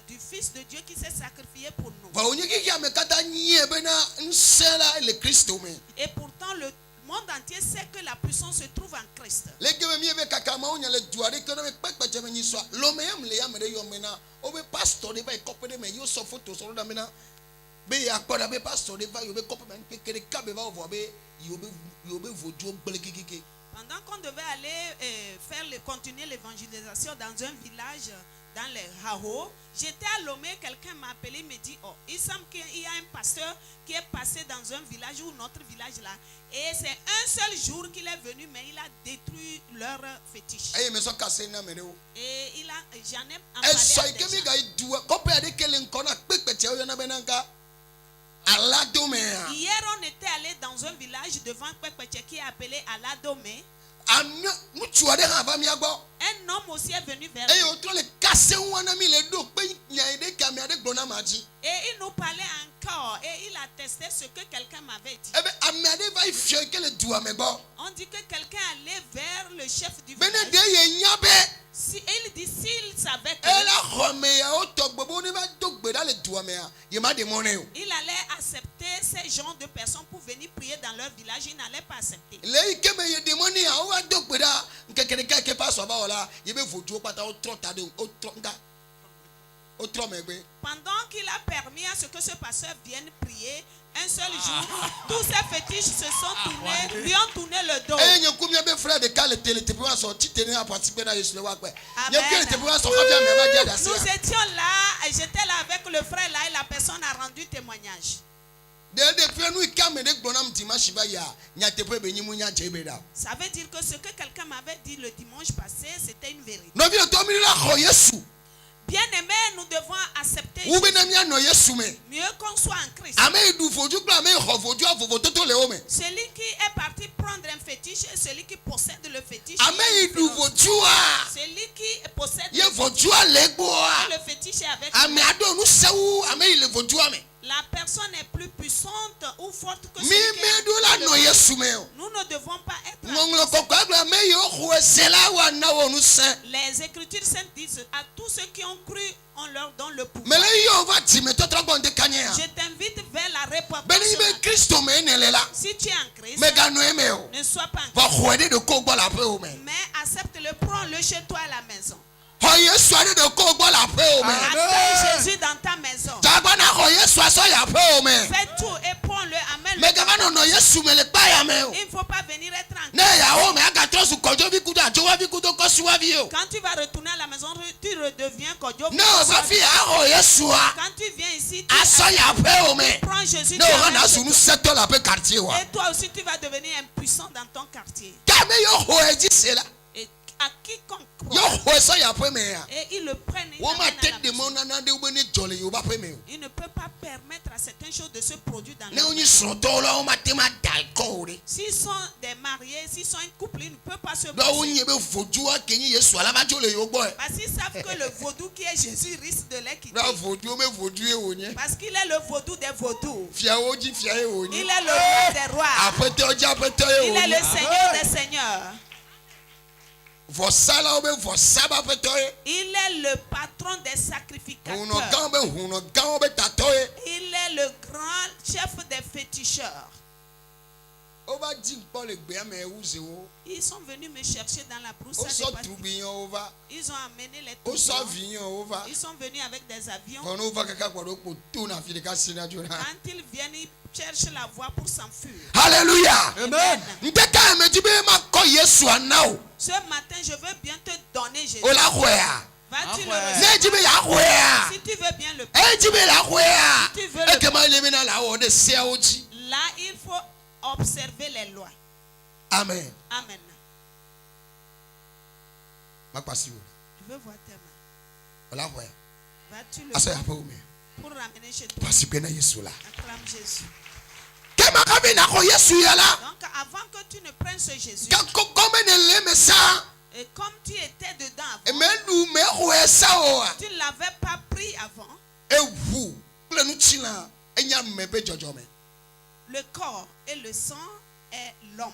du Fils de Dieu qui s'est sacrifié pour nous. Et pourtant, le monde entier sait que la puissance se trouve en Christ. Pendant qu'on devait aller continuer l'évangélisation dans un village, dans les Hao, j'étais à Lomé, quelqu'un m'a appelé, il me dit, oh, il semble qu'il y a un pasteur qui est passé dans un village ou notre village là, et c'est un seul jour qu'il est venu, mais il a détruit leur fétiche. Et j'en ai hier on était allé dans un village devant Kwekweche qui est appelé Aladomé. Un homme aussi est venu vers nous. Et il nous parlait encore et il attestait ce que quelqu'un m'avait dit. On dit que quelqu'un allait vers le chef du village. Et il dit s'il savait que il allait accepter ces genres de personnes pour venir prier dans leur village, il n'allait pas accepter. Pendant qu'il a permis à ce que ce pasteur vienne prier, un seul jour, tous ces fétiches se sont tournés, lui ont tourné le dos. Nous étions là, et j'étais là avec le frère là, et la personne a rendu témoignage. Ça veut dire que ce que quelqu'un m'avait dit le dimanche passé, c'était une vérité. Bien aimé, nous devons accepter Jésus. Mieux qu'on soit en Christ. Celui qui est parti prendre un fétiche et celui qui possède le fétiche. Celui qui possède le fétiche est avec lui. La personne est plus puissante ou forte que celui qui nous ne devons pas être. Les Écritures saintes disent à tous ceux qui ont cru, on leur donne le pouvoir. Je t'invite vers la réparation. Si tu es en Christ, ne sois pas en Christ. Mais accepte-le, prends-le chez toi à la maison. Accueille Jésus dans ta maison. Fais tout et prends-le, amène-le. Il ne faut pas venir être en Christ. Quand tu vas retourner à la maison, tu redeviens Kodjo. Quand tu viens ici, tu prends Jésus. Et toi aussi, tu vas devenir impuissant dans ton quartier. Et à quiconque croit, et ils le prennent, il ne peut pas permettre à certaines choses de se produire dans leur vie. S'ils sont des mariés, s'ils sont un couple, ils ne peuvent pas se marier. Parce qu'ils savent que le vaudou qui est Jésus risque de les quitter. Parce qu'il est le vaudou des vaudous. Il est le roi des rois. Il est le Seigneur des seigneurs. Il est le patron des sacrificateurs. Il est le grand chef des féticheurs. Ils sont venus me chercher dans la brousse. Ils ont amené les tours. Ils sont venus avec des avions. Quand ils viennent, ils cherchent la voie pour s'enfuir. Alléluia. Amen. Ce matin, je veux bien te donner Jésus. Vas-tu le recevoir? Si tu veux bien le prendre. Si tu veux le prendre. Là, il faut observer les lois. Amen. Amen. Je veux voir tes mains. Vas-tu le prendre pour ramener chez toi? Acclame Jésus. Donc avant que tu ne prennes ce Jésus, et comme tu étais dedans avant, tu ne l'avais pas pris avant, le corps et le sang est l'homme.